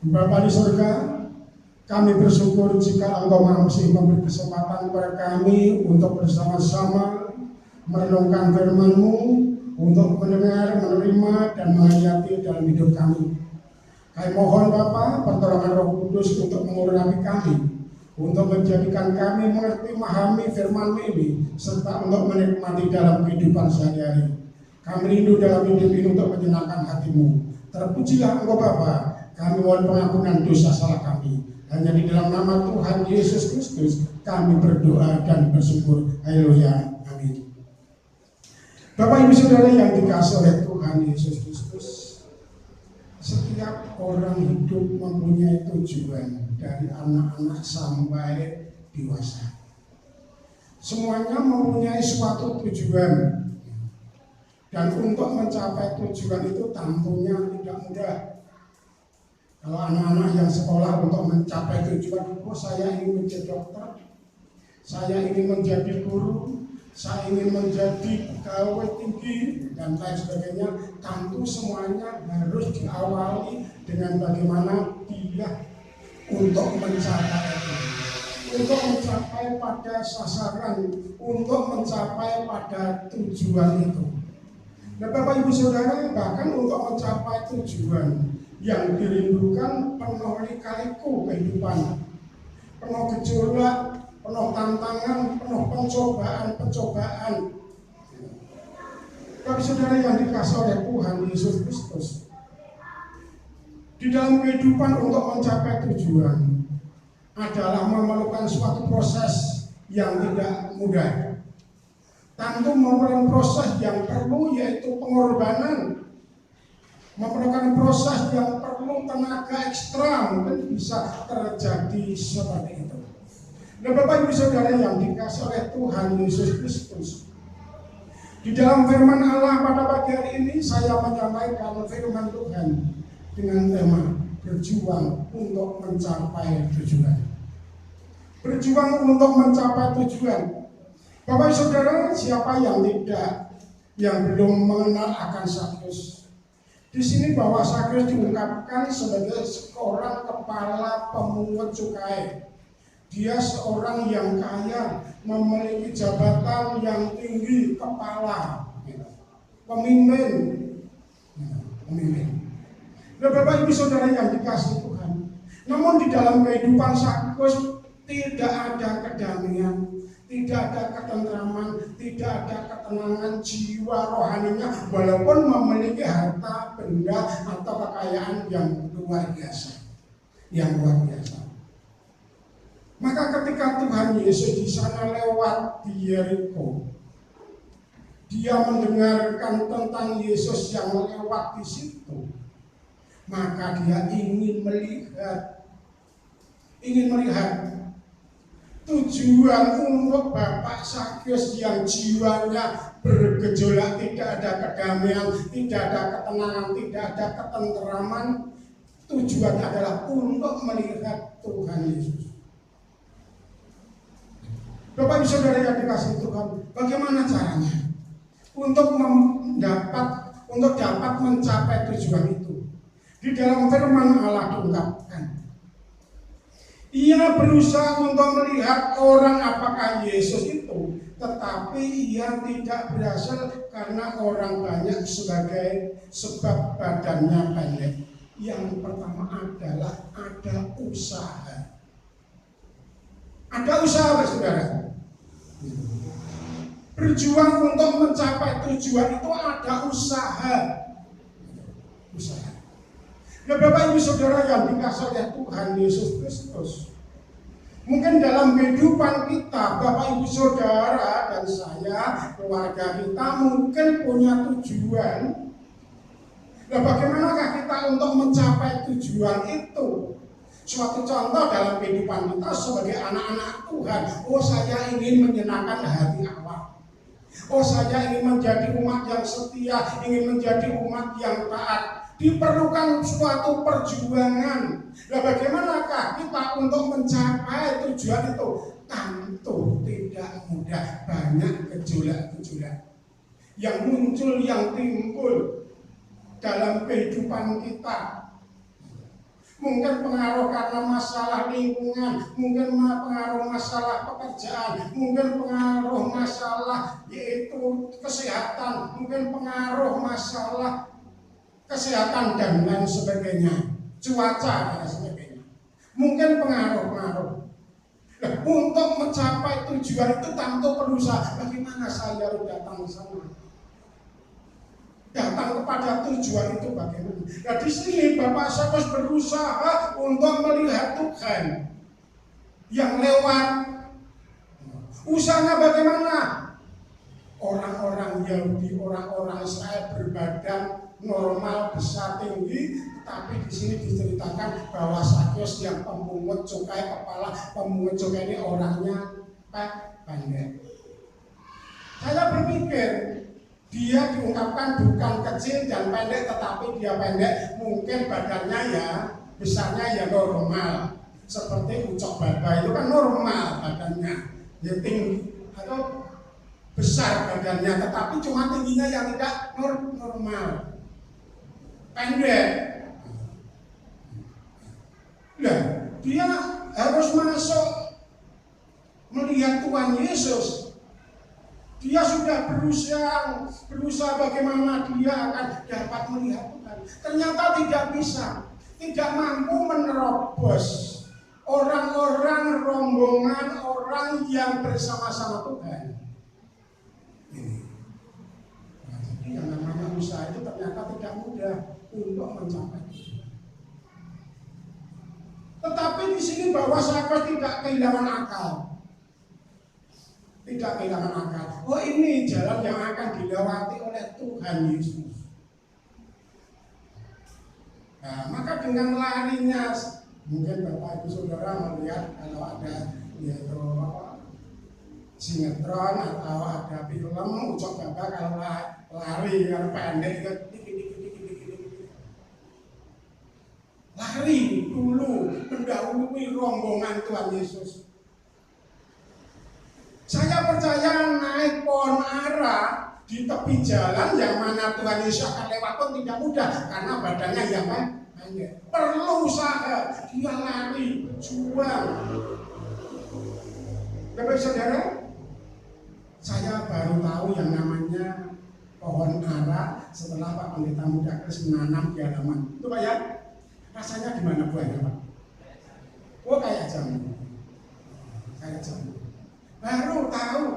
Bapa di surga, kami bersyukur jika Engkau masih memberi kesempatan kepada kami untuk bersama-sama merenungkan firman-Mu, untuk mendengar, menerima, dan menghayati dalam hidup kami. Kami mohon Bapa, pertolongan Roh Kudus untuk mengurapi kami, untuk menjadikan kami mengerti, memahami firman ini, serta untuk menikmati dalam kehidupan sehari-hari. Kami rindu dalam hidup ini untuk menyenangkan hati-Mu. Terpujilah Engkau Bapa. Kami mohon pengampunan dosa salah kami. Hanya di dalam nama Tuhan Yesus Kristus kami berdoa dan bersyukur. Haleluya. Amin. Bapak Ibu Saudara yang dikasihi oleh Tuhan Yesus Kristus, setiap orang hidup mempunyai tujuan, dari anak-anak sampai dewasa. Semuanya mempunyai suatu tujuan. Dan untuk mencapai tujuan itu tentunya tidak mudah. Kalau anak-anak yang sekolah untuk mencapai tujuan, saya ingin menjadi dokter, saya ingin menjadi guru, saya ingin menjadi pegawai tinggi, dan lain sebagainya. Tentu semuanya harus diawali dengan bagaimana dia untuk mencapai itu, untuk mencapai pada sasaran, untuk mencapai pada tujuan itu. Nah Bapak Ibu Saudara, bahkan untuk mencapai tujuan yang dirindukan penuh lika-liku kehidupan, penuh gejolak, penuh tantangan, penuh pencobaan. Bapak Saudara yang dikasihi oleh Tuhan Yesus Kristus, di dalam kehidupan untuk mencapai tujuan adalah memerlukan suatu proses yang tidak mudah. Tentu memerlukan proses yang perlu, yaitu pengorbanan, memerlukan proses yang perlu tenaga ekstra, mungkin bisa terjadi seperti itu. Nah Bapak Ibu Saudara yang dikasihi oleh Tuhan Yesus Kristus, di dalam firman Allah pada pagi hari ini saya menyampaikan firman Tuhan dengan tema berjuang untuk mencapai tujuan. Berjuang untuk mencapai tujuan. Bapak Saudara, siapa yang belum mengenal akan Sakyus? Di sini bahwa Sakyus diungkapkan sebagai seorang kepala pemungut cukai. Dia seorang yang kaya, memiliki jabatan yang tinggi, kepala, pemimpin. Nah, Bapak Ibu Saudara yang dikasihi Tuhan, namun di dalam kehidupan Sakyus tidak ada kedamaian, tidak ada ketentraman, tidak ada ketenangan jiwa rohaninya, walaupun memiliki harta benda atau kekayaan yang luar biasa. Maka ketika Tuhan Yesus di sana lewat di Yeriko, dia mendengarkan tentang Yesus yang lewat di situ, maka dia ingin melihat tujuan untuk Bapak Sakyus yang jiwanya bergejolak, tidak ada kedamaian, tidak ada ketenangan, tidak ada ketenteraman. Tujuannya adalah untuk melihat Tuhan Yesus. Bapak Ibu Saudara yang dikasihi Tuhan, bagaimana caranya untuk dapat mencapai tujuan itu? Di dalam firman Allah diungkapkan, ia berusaha untuk melihat orang apakah Yesus itu, tetapi ia tidak berhasil karena orang banyak sebagai sebab badannya pendek. Yang pertama adalah ada usaha. Ada usaha, Saudara. Berjuang untuk mencapai tujuan itu ada usaha. Nah Bapak Ibu Saudara yang dikasihi oleh Tuhan Yesus Kristus, mungkin dalam kehidupan kita, Bapak Ibu Saudara dan saya, keluarga kita mungkin punya tujuan. Nah bagaimanakah kita untuk mencapai tujuan itu? Suatu contoh dalam kehidupan kita sebagai anak-anak Tuhan, saya ingin menyenangkan hati Allah. Saya ingin menjadi umat yang setia, ingin menjadi umat yang taat. Diperlukan suatu perjuangan. Nah bagaimanakah kita untuk mencapai tujuan itu? Tentu tidak mudah. Banyak gejolak-gejolak yang muncul, yang timbul dalam kehidupan kita. mungkin pengaruh karena masalah lingkungan, mungkin pengaruh masalah pekerjaan, mungkin pengaruh masalah yaitu kesehatan, mungkin pengaruh masalah kesehatan dan lain sebagainya, cuaca dan sebagainya. Mungkin pengaruh-pengaruh. Nah, untuk mencapai tujuan itu tentu berusaha. Bagaimana saya harus datang ke sana? Datang kepada tujuan itu bagaimana? Nah, di sini Bapak Sakus berusaha untuk melihat Tuhan yang lewat. Usahanya bagaimana? Orang-orang Yahudi, orang-orang Israel berbadan normal, besar, tinggi, tapi di sini diceritakan bahwa Sakyus yang pemungut cukai, kepala pemungut cukai ini orangnya pendek. Saya berpikir dia diungkapkan bukan kecil dan pendek, tetapi dia pendek, mungkin badannya ya besarnya ya normal, seperti Ucok Baba itu kan normal badannya, ya tinggi atau besar badannya, tetapi cuma tingginya yang tidak normal. Pendek. Nah, dia harus masuk melihat Tuhan Yesus. Dia sudah berusaha bagaimana dia akan dapat melihat Tuhan. Ternyata tidak bisa, tidak mampu menerobos orang-orang rombongan orang yang bersama-sama Tuhan. Ini. Nah, jadi yang namanya usaha itu ternyata tidak mudah untuk mencapai. Tetapi di sini bahwa Sakyus tidak kehilangan akal. Tidak kehilangan akal. Oh, ini jalan yang akan dilewati oleh Tuhan Yesus. Nah, maka dengan larinya, mungkin Bapak Ibu Saudara melihat kalau ada yaitu sinetron atau ada film Ucok Baba kalau lari yang pendek itu lari dulu mendahului rombongan Tuhan Yesus. Saya percaya naik pohon ara di tepi jalan yang mana Tuhan Yesus akan lewat pun tidak mudah karena badannya yang pendek. Perlu usaha, dia lari, juang. Bapak Saudara, saya baru tahu yang namanya pohon ara setelah Pak Pendeta Muda Kris menanam di halaman. Itu Pak ya? Rasanya gimana buahnya Pak? Oh, kayak jamu. Kayak jamu. Baru tahu,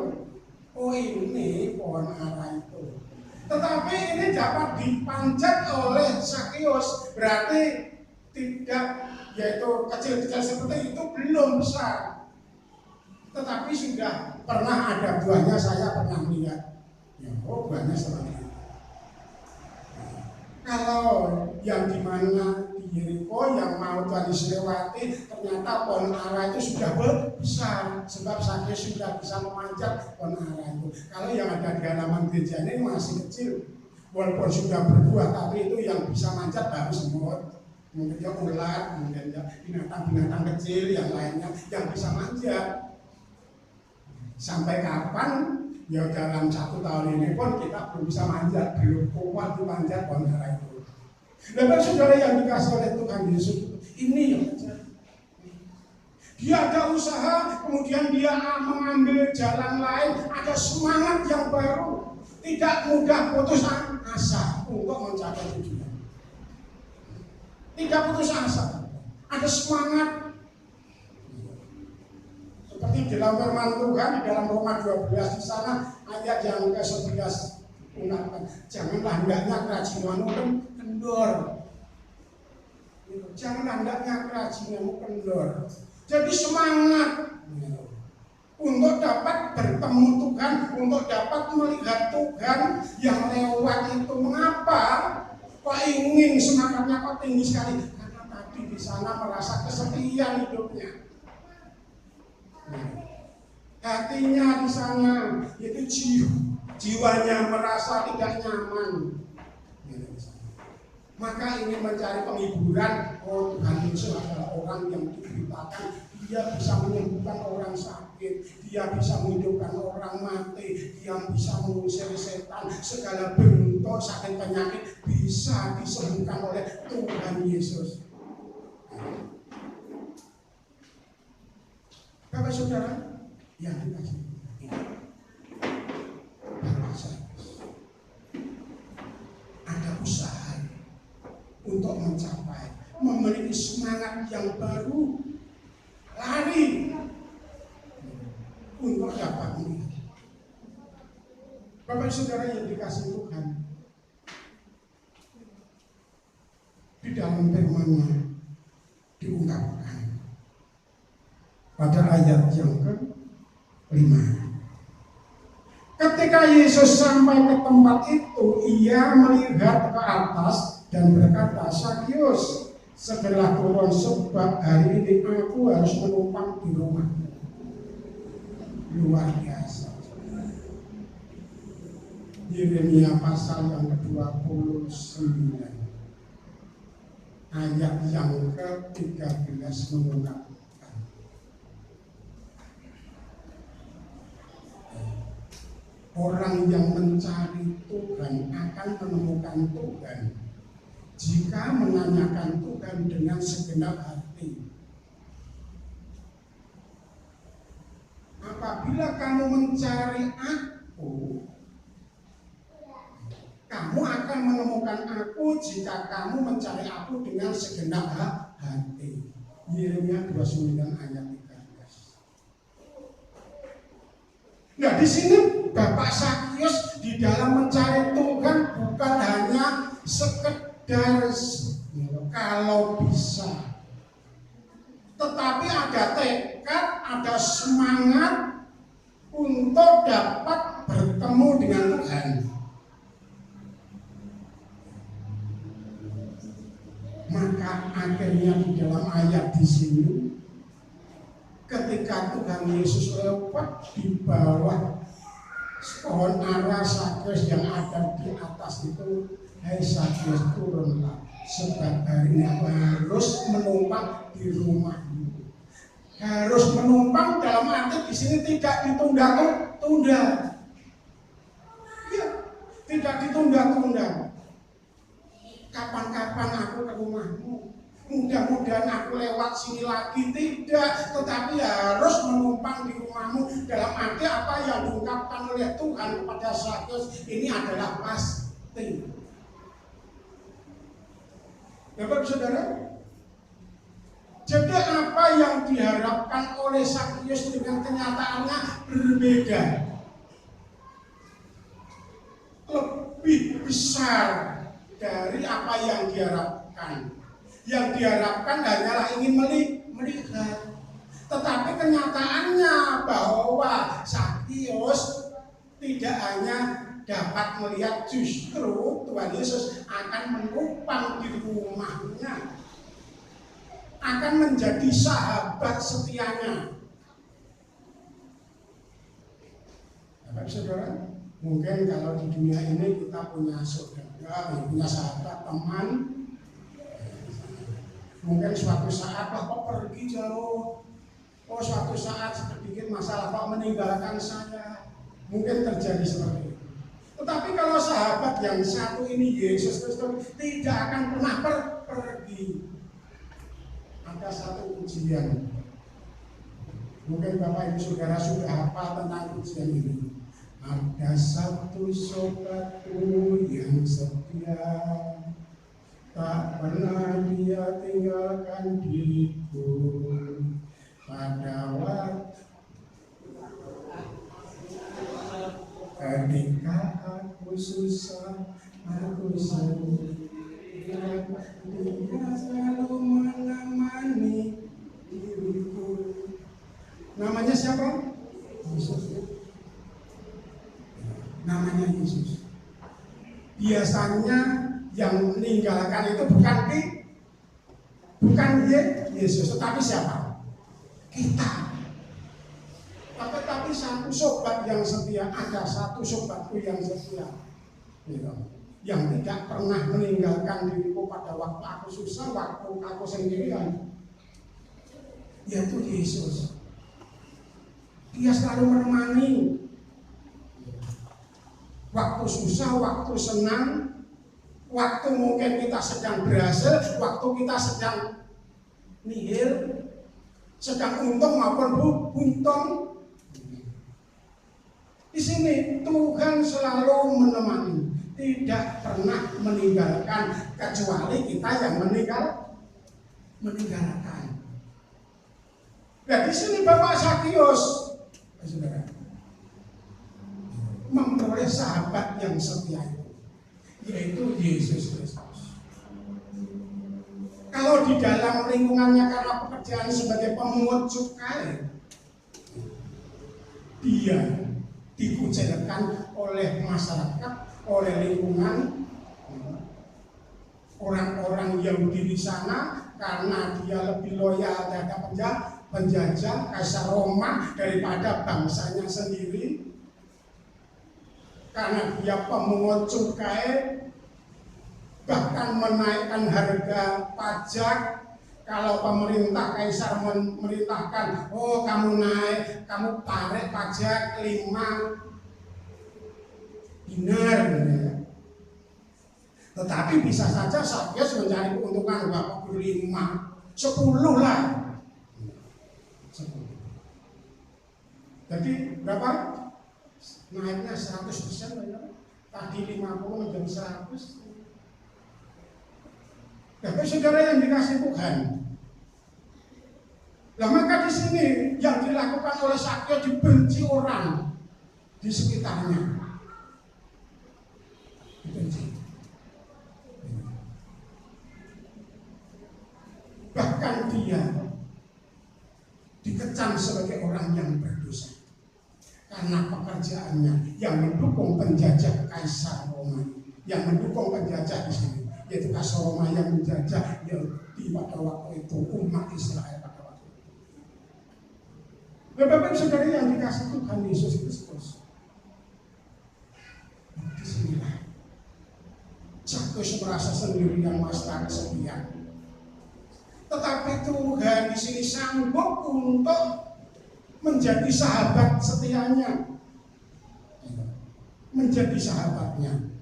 oh ini pohon ara itu. Tetapi ini dapat dipanjat oleh Sakyus, berarti tidak, yaitu kecil-kecil seperti itu belum besar. Tetapi sudah pernah ada buahnya, saya pernah lihat. Ya, oh buahnya seperti itu. Kalau yang dimana di Yeriko yang mau Tuhan Yesus lewati, ternyata pohon ara itu sudah besar, sebab Sakyus sudah bisa memanjat pohon ara itu. Kalau yang ada di halaman gereja ini masih kecil, walaupun sudah berbuah, tapi itu yang bisa manjat baru semut, mungkin ya ular, mungkin ya binatang-binatang kecil yang lainnya yang bisa manjat. Sampai kapan? Ya dalam 1 tahun ini pun kita belum bisa manjat, belum kuat dimanjat pohon ara itu. Bapak Saudara yang dikasih oleh Tuhan Yesus, ini yang terjadi. Dia ada usaha, kemudian dia mengambil jalan lain, ada semangat yang baru, tidak mudah putus asa untuk mencapai tujuan. Tidak putus asa, ada semangat. Seperti dalam firman Tuhan di dalam Roma 12 di sana ayat yang ke-11 ungkapkan, janganlah hendaknya kerajinanmu kendor. Janganlah hendaknya kerajinanmu kendor. Jadi semangat untuk dapat bertemu Tuhan, untuk dapat melihat Tuhan yang lewat itu. Mengapa kok ingin semangatnya kok tinggi sekali? Karena tadi di sana merasa kesepian hidupnya. Hatinya di sana itu jiwanya merasa tidak nyaman. Maka ingin mencari penghiburan. Oh, Tuhan Yesus adalah orang yang diberitakan dia bisa menyembuhkan orang sakit, dia bisa menghidupkan orang mati, dia bisa mengusir setan, segala bentuk sakit penyakit bisa disembuhkan oleh Tuhan Yesus. Bapak Saudara yang dikasih Bapak Sakyus ada usaha untuk mencapai, memiliki semangat yang baru, lari untuk dapat melihat. Bapak Saudara yang dikasih Tuhan, di dalam firman-Nya diungkapkan pada ayat yang ke-5. Ketika Yesus sampai ke tempat itu, ia melihat ke atas dan berkata, "Sakyus, segera turun sebab hari ini aku harus menumpang di rumahmu." Luar biasa. Yeremia pasal yang ke-29 ayat yang ke-13 mengungkapkan, orang yang mencari Tuhan akan menemukan Tuhan jika menanyakan Tuhan dengan segenap hati. Apabila kamu mencari Aku, kamu akan menemukan Aku jika kamu mencari Aku dengan segenap hati. Yeremia 29 ayat 13. Nah, di sini Bapak Sakyus di dalam mencari Tuhan bukan hanya sekedar kalau bisa, tetapi ada tekad, ada semangat untuk dapat bertemu dengan Tuhan. Maka akhirnya di dalam ayat di sini, ketika Tuhan Yesus lewat di bawah pohon ara, Sakyus yang ada di atas itu, "Hai Sakyus, turunlah, sebab hari ini aku harus menumpang di rumahmu." Harus menumpang dalam arti di sini tidak ditunda-tunda. Ya, tidak ditunda-tunda. Kapan-kapan aku ke rumahmu, mudah-mudahan aku lewat sini lagi, tidak, tetapi harus menumpang di rumahmu. Dalam arti apa yang diungkapkan oleh Tuhan kepada Sakyus ini adalah pasti. Bapak Saudara, jadi apa yang diharapkan oleh Sakyus dengan kenyataannya berbeda, lebih besar dari apa yang diharapkan. Yang diharapkan hanyalah ingin melihat. Tetapi kenyataannya bahwa Sakyus tidak hanya dapat melihat, justru Tuhan Yesus akan menumpang di rumahnya, akan menjadi sahabat setianya. Bapak Saudara, mungkin kalau di dunia ini kita punya saudara, punya sahabat, teman. Mungkin suatu saat kok pergi jauh, suatu saat sedikit masalah kok meninggalkan saya. Mungkin terjadi seperti itu. Tetapi kalau sahabat yang satu ini, Yesus Kristus, tidak akan pernah pergi. Ada satu ujian. Mungkin Bapak Ibu Saudara sudah hafal tentang ujian ini. Ada satu sobatku yang setia, tak pernah dia tinggalkan diriku pada waktu ketika aku susah, aku sedih. Dia selalu menemani diriku. Namanya siapa? Yesus. Namanya Yesus. Biasanya yang meninggalkan itu bukan Yesus, tetapi siapa? Kita. Tetapi satu sobat yang setia, ada satu sobatku yang setia, yang tidak pernah meninggalkan diriku pada waktu aku susah, waktu aku sendirian, yaitu Yesus. Dia selalu menemani. Waktu susah, waktu senang, waktu mungkin kita sedang berhasil, waktu kita sedang nihil, sedang untung maupun buntung. Di sini Tuhan selalu menemani, tidak pernah meninggalkan kecuali kita yang meninggalkan. Nah di sini Bapak Sakius, saudara, memperoleh sahabat yang setia itu, yaitu Yesus Kristus. Kalau di dalam lingkungannya karena pekerjaan sebagai pemungut cukai, dia dikucilkan oleh masyarakat, oleh lingkungan, orang-orang Yahudi di sana karena dia lebih loyal terhadap penjajah Kaisar Roma daripada bangsanya sendiri. Karena dia pemungut cukai, bahkan menaikkan harga pajak. Kalau pemerintah Kaisar memerintahkan, oh kamu naik, kamu tarik pajak 5 dinar, ya. Tetapi bisa saja Sakius mencari keuntungan 25, 10 lah. 10. Jadi berapa? Naiknya 100%, ya. Tadi 50 menjadi 100. Tapi saudara yang dikasih Tuhan, nah maka di sini yang dilakukan oleh Sakius dibenci orang di sekitarnya, dibenci. Bahkan dia dikecam sebagai orang yang berdosa karena pekerjaannya yang mendukung penjajah Kaisar Roma, yang mendukung penjajah di sini, yaitu Kaisar Roma yang menjajah Yahudi pada waktu itu, umat Israel pada waktu itu. Bapak-bapak saudara yang dikasih Tuhan Yesus Kristus, disinilah Sakius merasa sendirian, merasa kesepian. Tetapi Tuhan di sini sanggup untuk menjadi sahabat setianya, menjadi sahabatnya.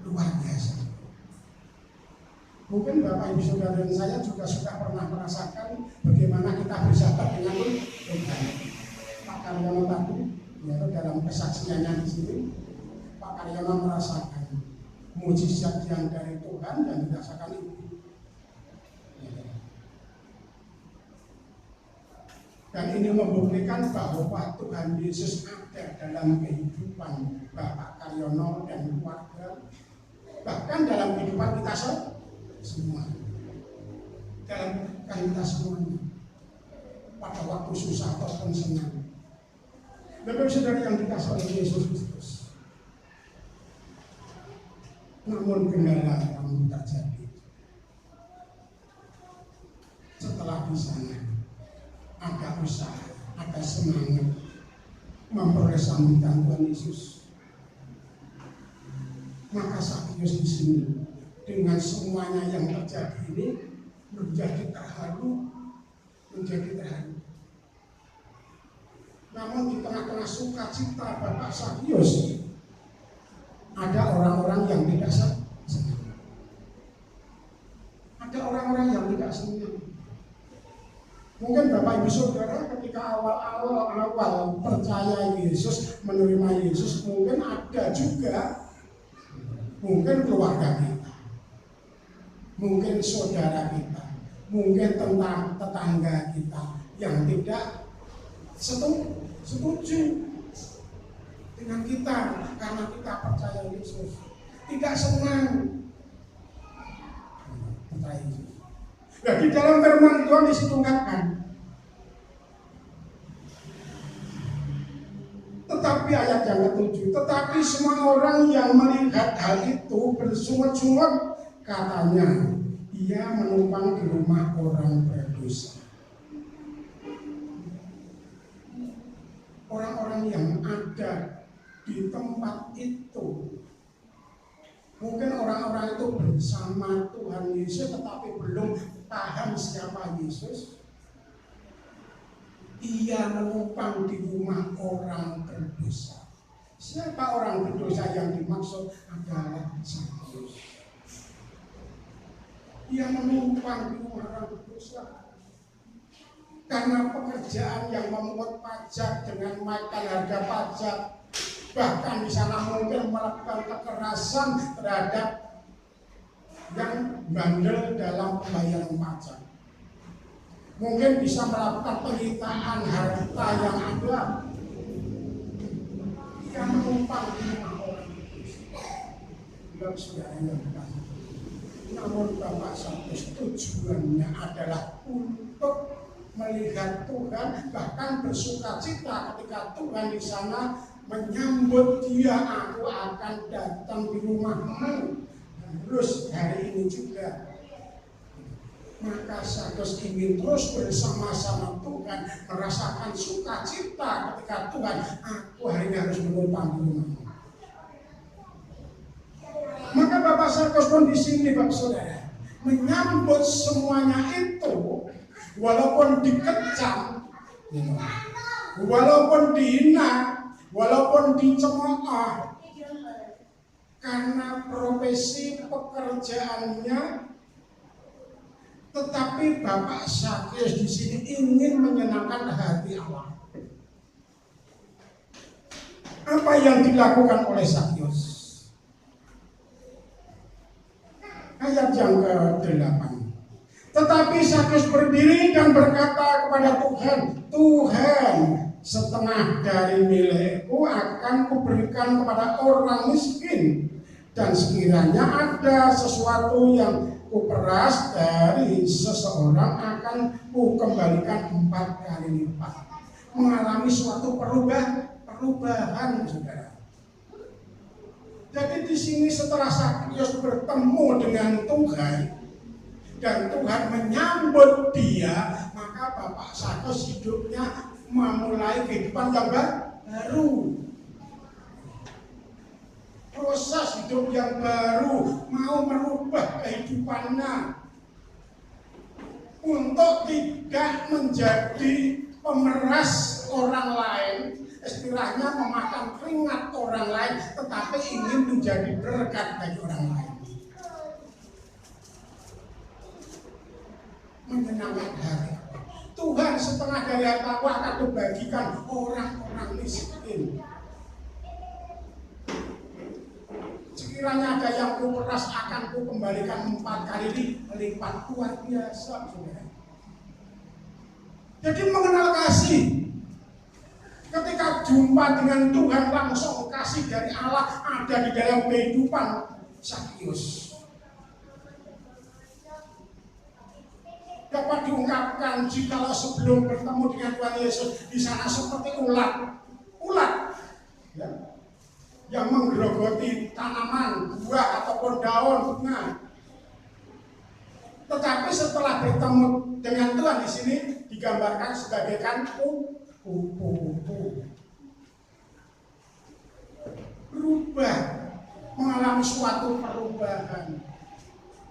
Luar biasa. Mungkin Bapak Ibu Saudara dan saya juga sudah pernah merasakan bagaimana kita bersahabat dengan Tuhan. Pak Karyono tadi, yaitu dalam kesaksiannya di sini, Pak Karyono merasakan mujizat yang dari Tuhan dan dirasakan itu. Dan ini membuktikan bahwa Tuhan Yesus ada dalam kehidupan Bapak Karyono dan keluarga, bahkan dalam kehidupan kita semua, dalam kehidupan kita semuanya, pada waktu susah ataupun senang. Bapak saudara yang dikasih oleh Yesus Kristus, namun kendala yang terjadi setelah di sana ada usaha, ada semangat memperoleh sambutan Tuhan Yesus. Maka Sakius di sini dengan semuanya yang terjadi ini menjadi terharu, Namun di tengah-tengah sukacita Bapak Sakius ada orang-orang yang tidak senang. Ada orang-orang yang tidak senang. Mungkin Bapak Ibu Saudara ketika awal percaya Yesus, menerima Yesus, mungkin ada juga, mungkin keluarga kita, mungkin saudara kita, mungkin tentang tetangga kita yang tidak setuju dengan kita karena kita percaya Yesus, tidak senang percaya Yesus. Nah, di dalam firman Tuhan disitungkan, tetapi ayat yang ke-7, tetapi semua orang yang melihat hal itu bersungut-sungut, katanya ia menumpang di rumah orang berdosa. Orang-orang yang ada di tempat itu, mungkin orang-orang itu bersama Tuhan Yesus tetapi belum paham siapa Yesus. Ia menumpang di rumah orang berdosa. Siapa orang berdosa yang dimaksud adalah Sakius. Dia menumpang di rumah orang berdosa. Karena pekerjaan yang memungut pajak dengan menaikkan harga pajak, bahkan di sana mungkin melakukan kekerasan terhadap yang bandel dalam pembayaran pajak. Mungkin bisa melakukan penyitaan harta yang ada. Dia menumpang di rumah orang bilang saudara yang dikasih. Namun Bapak Sarkis tujuannya adalah untuk melihat Tuhan, bahkan bersuka cita ketika Tuhan di sana menyambut dia. Aku akan datang di rumahmu terus hari ini juga. Maka Sarkis ingin terus bersama-sama Tuhan, merasakan sukacita ketika Tuhan, aku hari ini harus menumpang di rumahmu. Maka Bapak Sarkis pun di sini, Bapak Saudara, menyambut semuanya itu, walaupun dikecam, walaupun dihina, walaupun dicemooh, karena profesi pekerjaannya, tetapi Bapak Sarkis di sini ingin menyenangkan hati Allah. Apa yang dilakukan oleh Sarkis? Ayat yang ke-8. Tetapi Sarkis berdiri dan berkata kepada Tuhan, Tuhan, setengah dari milikku akan kuberikan kepada orang miskin, dan sekiranya ada sesuatu yang kuperas dari seseorang akan kukembalikan 4 kali lipat. Mengalami suatu perubahan, saudara. Jadi di sini setelah Sarkis bertemu dengan Tuhan dan Tuhan menyambut dia, maka Bapak Sarkis hidupnya memulai kehidupan yang baru. Proses hidup yang baru, mau merubah kehidupannya untuk tidak menjadi pemeras orang lain, istilahnya memakan keringat orang lain, tetapi ingin menjadi berkat bagi orang lain. Menyenangkan hati Tuhan, setengah dari hartaku akan kubagikan orang-orang miskin. Sekiranya ada yang kuperas akan kukembalikan 4 kali lipat. Luar biasa, saudara. Jadi mengenal kasih. Ketika jumpa dengan Tuhan, langsung kasih dari Allah ada di dalam kehidupan Sarkis. Dapat diungkapkan jikalau sebelum bertemu dengan Tuhan Yesus di sana seperti ulat, ya, yang menggerogoti tanaman, buah ataupun daun. Nah, tetapi setelah bertemu dengan Tuhan di sini digambarkan sebagai kupu-kupu. Berubah, mengalami suatu perubahan.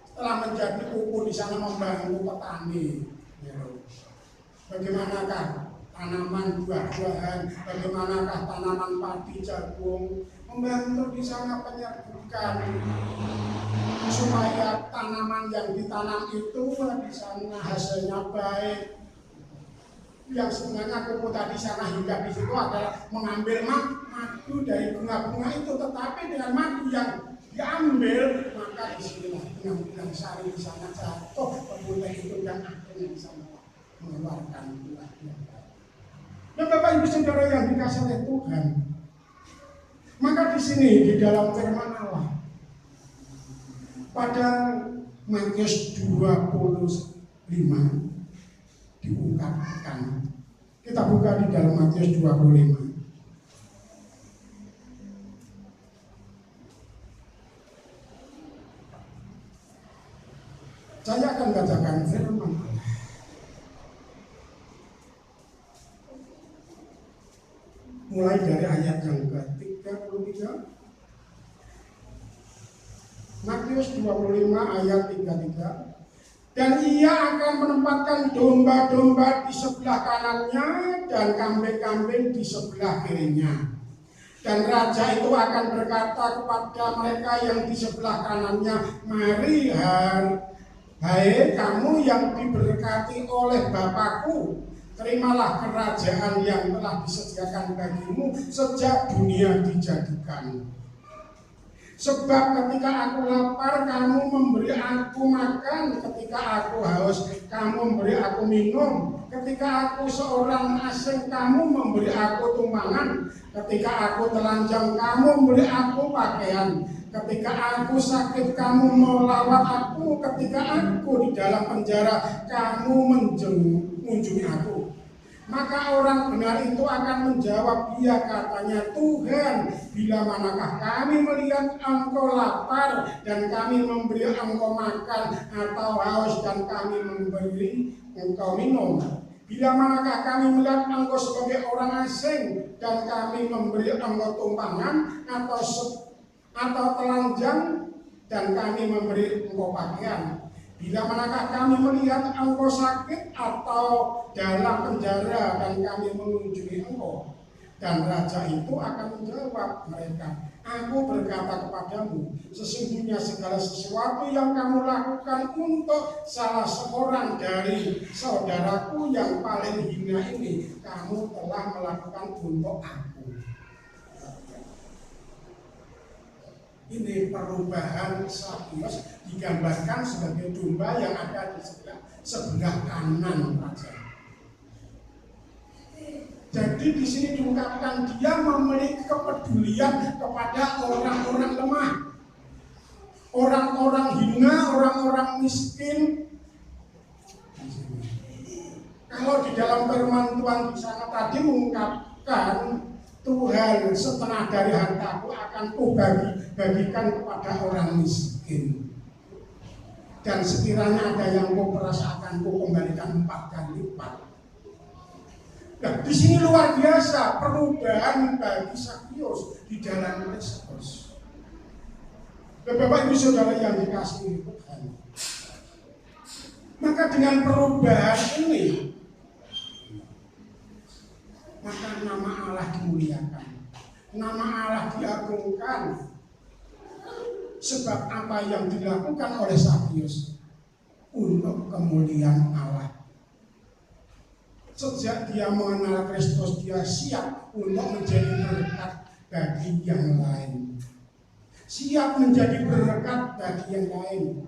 Setelah menjadi kupu di sana membantu petani. Bagaimanakah tanaman buah-buahan, bagaimanakah tanaman padi, jagung, membantu di sana penyerbukan supaya tanaman yang ditanam itu di sana hasilnya baik. Yang sebenarnya kupu tadi sana hingga di situ adalah mengambil madu dari bunga-bunga itu, tetapi dengan madu yang diambil maka di sini benang-benang sari di sana jatuh pemuda itu dan akhirnya di sana mengeluarkan buah. Dan Bapak Ibu Saudara yang dikasihi oleh Tuhan, maka di sini di dalam firman Allah pada Matius 25 diungkapkan. Kita buka di dalam Matius 25. Saya akan bacakan firman Allah. Mulai dari ayat yang ke-33. Matius 25 ayat 33. Dan ia akan menempatkan domba-domba di sebelah kanannya dan kambing-kambing di sebelah kirinya. Dan raja itu akan berkata kepada mereka yang di sebelah kanannya, mari Hai kamu yang diberkati oleh Bapakku, terimalah kerajaan yang telah disediakan bagimu sejak dunia dijadikan. Sebab ketika aku lapar, kamu memberi aku makan. Ketika aku haus, kamu memberi aku minum. Ketika aku seorang asing, kamu memberi aku tumpangan. Ketika aku telanjang, kamu memberi aku pakaian. Ketika aku sakit, kamu melawat aku. Ketika aku di dalam penjara, kamu mengunjungi aku. Maka orang benar itu akan menjawab, iya katanya, Tuhan, bila manakah kami melihat engkau lapar dan kami memberi engkau makan, atau haus dan kami memberi engkau minum? Bila manakah kami melihat engkau sebagai orang asing dan kami memberi engkau tumpangan, atau telanjang dan kami memberi engkau pakaian? Bila manakah kami melihat engkau sakit atau dalam penjara dan kami mengunjungi engkau? Dan raja itu akan menjawab mereka, aku berkata kepadamu, sesungguhnya segala sesuatu yang kamu lakukan untuk salah seorang dari saudaraku yang paling hina ini, kamu telah melakukan untuk aku. Ini perubahan Sakyus digambarkan sebagai domba yang ada di sebelah kanan raja. Jadi di sini diungkapkan dia memiliki kepedulian kepada orang-orang lemah, orang-orang hina, orang-orang miskin. Kalau di dalam firman Tuhan di sana tadi mengungkapkan, Tuhan setengah dari hartaku akan bagikan kepada orang miskin. Dan sekiranya ada yang kau peras akan kau kembalikan 4 kali lipat. Nah, di sini luar biasa perubahan bagi Sakyus di dalam Kristus. Bapak Ibu Saudara yang dikasihi Tuhan, maka dengan perubahan ini, maka nama Allah dimuliakan, nama Allah diagungkan. Sebab apa yang dilakukan oleh Sakyus untuk kemuliaan Allah. Sejak dia mengenal Kristus, dia siap untuk menjadi berkat bagi yang lain. Siap menjadi berkat bagi yang lain.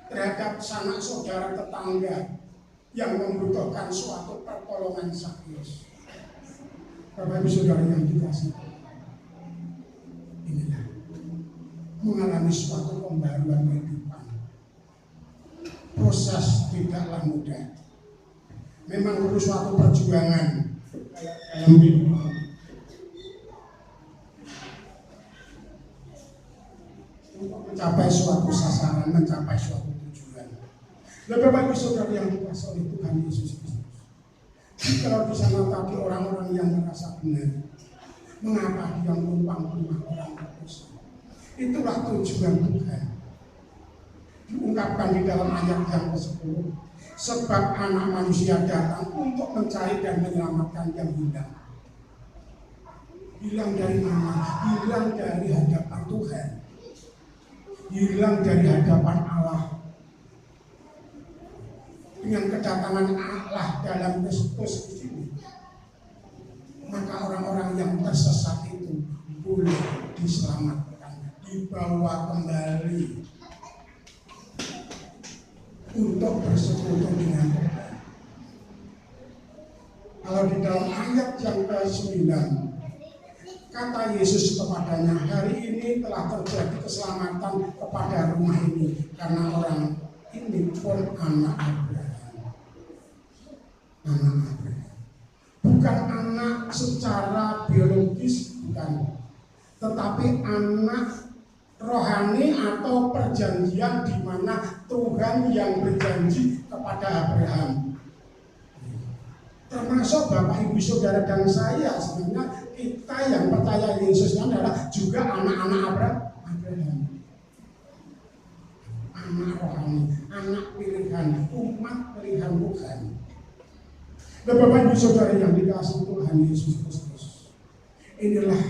Terhadap sanak saudara tetangga yang membutuhkan suatu pertolongan Sakyus. Bapak Ibu Saudara yang dikasihi, inilah mengalami suatu pembaruan kehidupan. Proses tidaklah mudah. Memang perlu suatu perjuangan dalam hidup. Untuk mencapai suatu sasaran, mencapai suatu tujuan. Bapak Ibu Saudara yang dikasihi oleh Tuhan Yesus Kristus. Kalau di sana tadi orang-orang yang merasa benar, mengapa dia menumpang rumah orang berdosa? Itulah tujuan Tuhan. Diungkapkan di dalam ayat yang ke-10. Sebab anak manusia datang untuk mencari dan menyelamatkan yang hilang. Hilang dari mana? Hilang dari hadapan Tuhan. Hilang dari hadapan Allah. Dengan kedatangan Allah dalam Kristus di sini, maka orang-orang yang tersesat itu boleh diselamatkan, dibawa kembali untuk bersekutu dengan Tuhan. Kalau di dalam ayat yang ke-9, kata Yesus kepadanya, hari ini telah terjadi keselamatan kepada rumah ini, karena orang ini pun anak Abraham. Anak Abraham, bukan anak secara biologis, bukan, tetapi anak rohani atau perjanjian di mana Tuhan yang berjanji kepada Abraham. Termasuk Bapak Ibu Saudara dan saya, sebenarnya kita yang percaya Yesus adalah juga anak-anak Abraham. Anak rohani, anak pilihan, umat pilihan Tuhan. Dan Bapak Ibu Saudara yang dikasihi Tuhan Yesus Kristus, inilah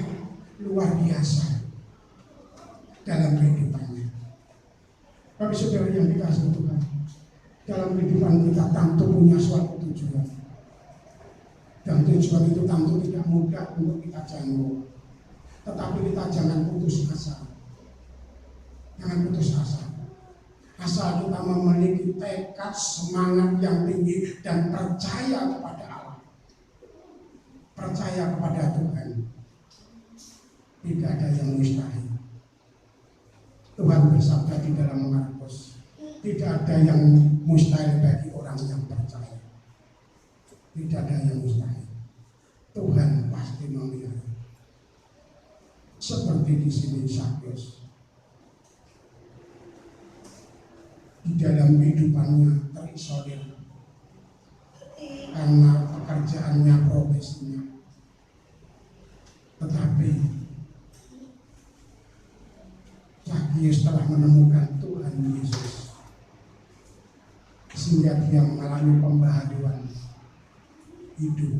luar biasa dalam kehidupannya. Tapi saudara yang dikasih Tuhan, dalam kehidupan kita tentu punya suatu tujuan. Dan tujuan itu tentu tidak mudah untuk kita jangkau. Tetapi kita jangan putus asa. Jangan putus asa. Asal kita memiliki tekad, semangat yang tinggi dan percaya kepada Allah. Percaya kepada Tuhan. Tidak ada yang mustahil. Tuhan bersabda di dalam Markus, tidak ada yang mustahil bagi orang yang percaya. Tidak ada yang mustahil. Tuhan pasti memelihara. Seperti di sini Sakyus, di dalam kehidupannya terisolir karena pekerjaannya, profesinya. Tetapi Sakyus telah menemukan Tuhan Yesus, sehingga dia mengalami pembaharuan hidup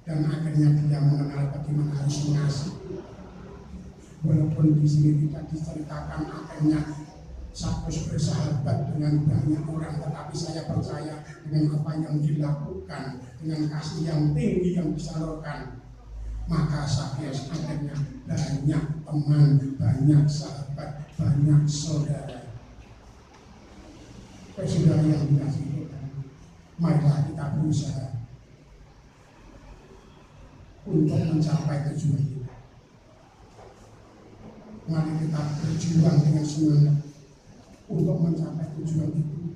dan akhirnya dia mengenal bagaimana harus mengasihi. Walaupun di sini tidak diceritakan akhirnya Sakyus bersahabat dengan banyak orang, tetapi saya percaya dengan apa yang dilakukan, dengan kasih yang tinggi yang disalurkan, maka Sakyus akhirnya banyak teman, banyak sahabat, banyak saudara. Saudara yang dikasihi Tuhan, marilah kita berusaha untuk mencapai tujuan kita. Mari kita berjuang dengan semangat untuk mencapai tujuan itu.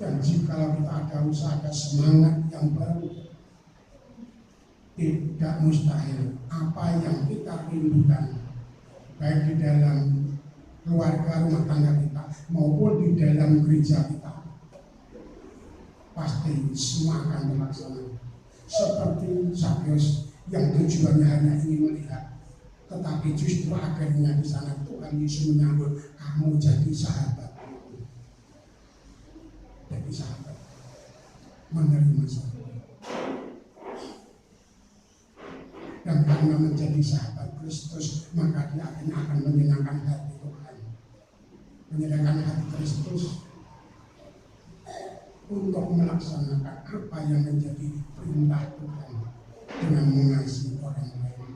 Dan jika kita ada usaha, ada semangat yang baru, tidak mustahil apa yang kita rindukan, baik di dalam keluarga, rumah tangga kita maupun di dalam gereja kita, pasti semua akan terlaksana. Seperti Sakyus yang tujuannya hanya ingin melihat, tetapi justru akhirnya di sana Tuhan Yesus menyambut, kamu jadi sahabat, jadi sahabat, menerima sahabat. Dan karena menjadi sahabat Kristus, maka dia akhirnya akan menyenangkan hati Tuhan, menyenangkan hati Kristus untuk melaksanakan apa yang menjadi perintah Tuhan dengan mengasihi orang lain.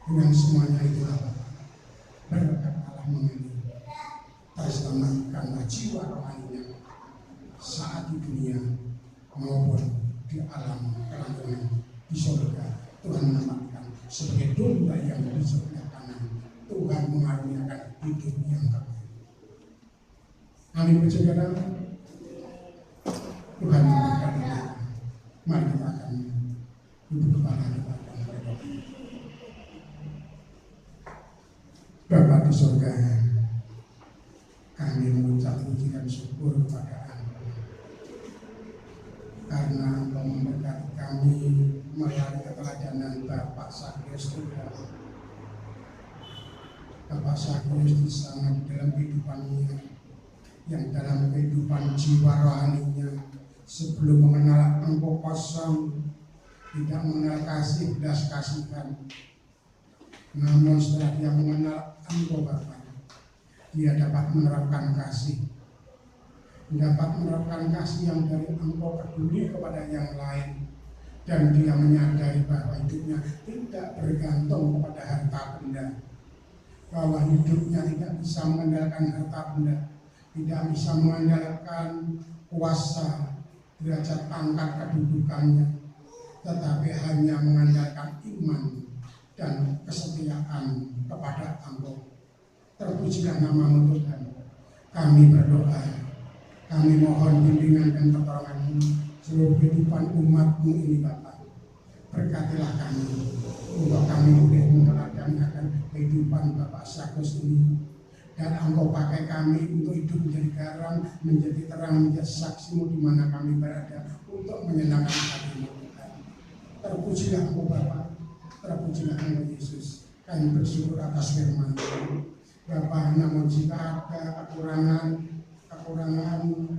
Dengan semuanya itu berkat Allah mengalir terselamatkanlah jiwa rohaninya saat di dunia maupun di alam kelangsungan di surga. Tuhan menempatkan sebagai domba yang di sebelah kanan. Tuhan mengaruniakan hidup yang kekal. Amin, saudara. Tuhan memberkati kita. Mari kita akan duduk kepala kita dan berdoa. Bapa di surga, kami mengucap puji dan syukur kepada Engkau karena Engkau memberkati kami melalui keteladanan Bapak Sakyus Tuhan. Bapak Sakyus di sana di dalam kehidupannya, yang dalam kehidupan jiwa rohaninya, sebelum mengenal Engkau kosong, tidak mengenal kasih belas kasihan. Namun setelah dia mengenal Engkau Bapa, dia dapat menerapkan kasih, dapat menerapkan kasih yang dari Engkau peduli kepada yang lain, dan dia menyadari bahwa hidupnya tidak bergantung kepada harta benda, bahwa hidupnya tidak bisa mengandalkan harta benda, tidak bisa mengandalkan kuasa, derajat pangkat kedudukannya, tetapi hanya mengandalkan iman dan kesetiaan kepada Engkau. Terpujilah nama-Mu Tuhan. Kami berdoa, kami mohon bimbingan dan pertolongan-Mu seluruh kehidupan umat-Mu ini Bapa. Berkatilah kami untuk kami boleh meneladani akan kehidupan Bapak Sakyus ini, dan Engkau pakai kami untuk hidup menjadi garam, menjadi terang, menjadi saksi-Mu di mana kami berada, untuk menyenangkan hati-Mu Tuhan. Terpujilah Engkau Bapa, terpujilah Engkau Yesus. Kami bersyukur atas firman-Mu Bapa. Namun jika ada kekurangan,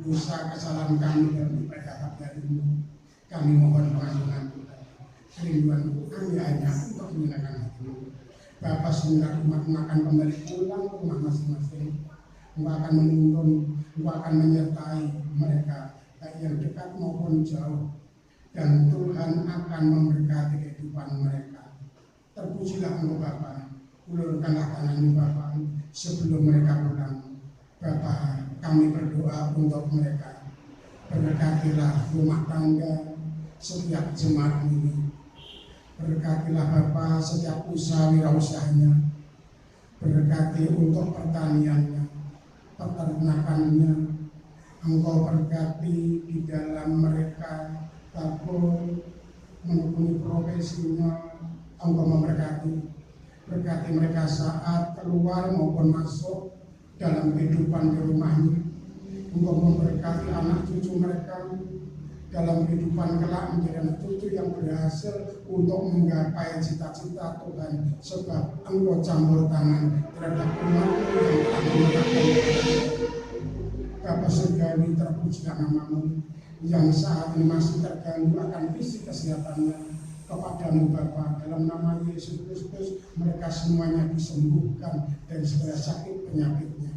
dosa, kesalahan kami dalam ibadah dari-Mu, kami mohon pengampunan Tuhan. Kerinduan kami hanya untuk menyenangkan hati-Mu. Bapa sehingga umat akan kembali pulang ke rumah masing-masing. Engkau akan menuntun, Engkau akan menyertai mereka, baik yang dekat maupun jauh. Dan Tuhan akan memberkati kehidupan mereka. Terpujilah Engkau Bapa, ulurkanlah tangan Bapa sebelum mereka pulang. Bapa, kami berdoa untuk mereka. Berkatilah rumah tangga setiap jemaat ini. Berkatilah Bapa setiap usaha wirausahanya. Berkati untuk pertaniannya, peternakannya. Engkau berkati di dalam mereka tabur menekuni profesinya. Engkau memberkati. Berkati mereka saat keluar maupun masuk dalam kehidupan di rumahnya. Engkau memberkati anak cucu mereka dalam kehidupan kelak menjadi anak cucu yang berhasil untuk menggapai cita-cita Tuhan, sebab Engkau campur tangan terhadap umat-Mu yang telah menggunakan. Bapa surgawi, terpujilah nama-Mu yang saat ini masih terganggu akan fisik kesehatannya. Kepadamu Bapa, dalam nama Yesus Kristus mereka semuanya disembuhkan dari segala sakit penyakitnya.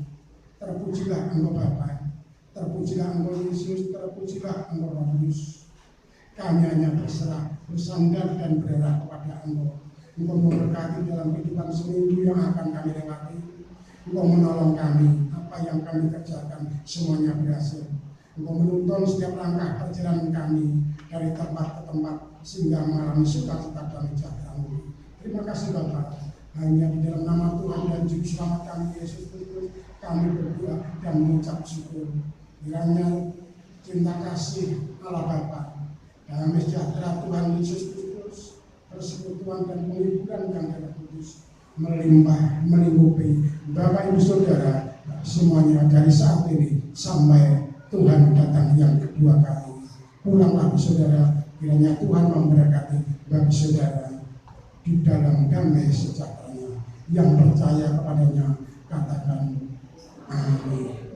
Terpujilah Engkau Bapa, terpujilah Engkau Yesus, terpujilah Engkau Roh Kudus. Kami hanya berserah, bersandar dan berharap kepada Engkau. Engkau memberkati dalam kehidupan seminggu yang akan kami lewati. Engkau menolong kami, apa yang kami kerjakan semuanya berhasil. Engkau menuntun setiap langkah perjalanan kami dari tempat ke tempat sehingga mengalami sukacita dan sejahtera-Mu. Terima kasih Bapa. Hanya di dalam nama Tuhan dan Juru Selamat kami Yesus Kristus kami berdoa dan mengucap syukur. Kiranya cinta kasih Allah Bapa, damai sejahtera Tuhan Yesus Kristus, persekutuan dan penghiburan yang Roh Kudus melimpah melingkupi Bapak Ibu Saudara semuanya dari saat ini sampai Tuhan datang yang kedua kali. Pulanglah Saudara, kiranya Tuhan memberkati bagi Saudara di dalam damai sejahtera yang percaya kepadanya. Katakan amin.